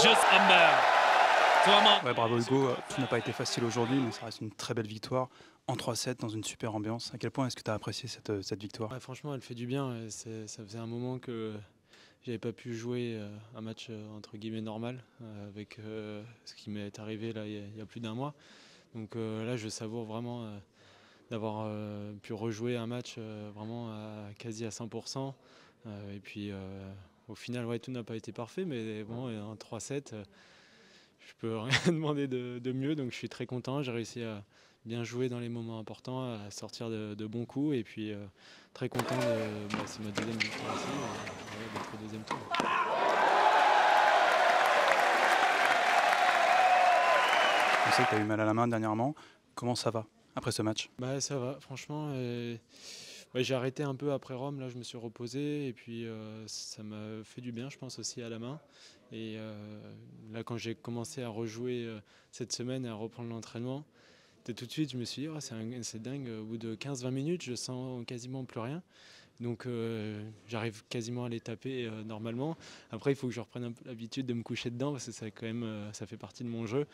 just Humber. C'est vraiment... Ouais, bravo Hugo, tout n'a pas été facile aujourd'hui, mais ça reste une très belle victoire en 3-7 dans une super ambiance. À quel point est-ce que tu as apprécié cette victoire? Ouais, franchement, elle fait du bien. Ça faisait un moment que j'avais pas pu jouer un match entre guillemets normal avec ce qui m'est arrivé là il y a plus d'un mois. Donc là, je savoure vraiment d'avoir pu rejouer un match vraiment quasi à 100%. Et puis au final, ouais, tout n'a pas été parfait, mais bon, en 3-7, je peux rien demander de mieux. Donc je suis très content. J'ai réussi à bien jouer dans les moments importants, à sortir de bons coups. Et puis très content c'est ma deuxième victoire ici, d'être au deuxième tour. On sait que tu as eu mal à la main dernièrement. Comment ça va après ce match? Bah, ça va, franchement. Ouais, j'ai arrêté un peu après Rome, là je me suis reposé et puis ça m'a fait du bien, je pense, aussi à la main. Et là, quand j'ai commencé à rejouer cette semaine et à reprendre l'entraînement, tout de suite je me suis dit, oh, c'est dingue, au bout de 15-20 minutes, je sens quasiment plus rien. Donc j'arrive quasiment à les taper normalement. Après, il faut que je reprenne un peu l'habitude de me coucher dedans parce que ça, quand même, ça fait partie de mon jeu.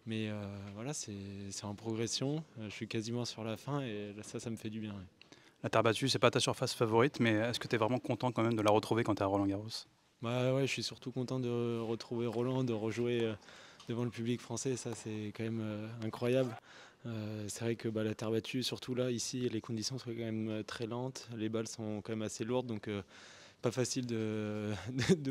Mais voilà, c'est en progression. Je suis quasiment sur la fin et là, ça me fait du bien. Ouais. La terre battue, c'est pas ta surface favorite, mais est-ce que tu es vraiment content quand même de la retrouver quand tu es à Roland-Garros? Bah ouais, je suis surtout content de retrouver Roland, de rejouer devant le public français. Ça, c'est quand même incroyable. C'est vrai que la terre battue, surtout là, ici, les conditions sont quand même très lentes. Les balles sont quand même assez lourdes, donc pas facile de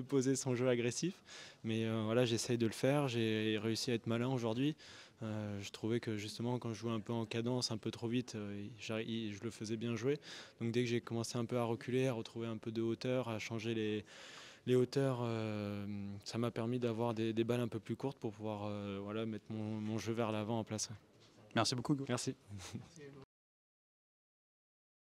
poser son jeu agressif. Mais voilà, j'essaye de le faire. J'ai réussi à être malin aujourd'hui. Je trouvais que justement, quand je jouais un peu en cadence, un peu trop vite, je le faisais bien jouer. Donc dès que j'ai commencé un peu à reculer, à retrouver un peu de hauteur, à changer les hauteurs, ça m'a permis d'avoir des balles un peu plus courtes pour pouvoir voilà, mettre mon jeu vers l'avant en place. Merci beaucoup Hugo. Merci.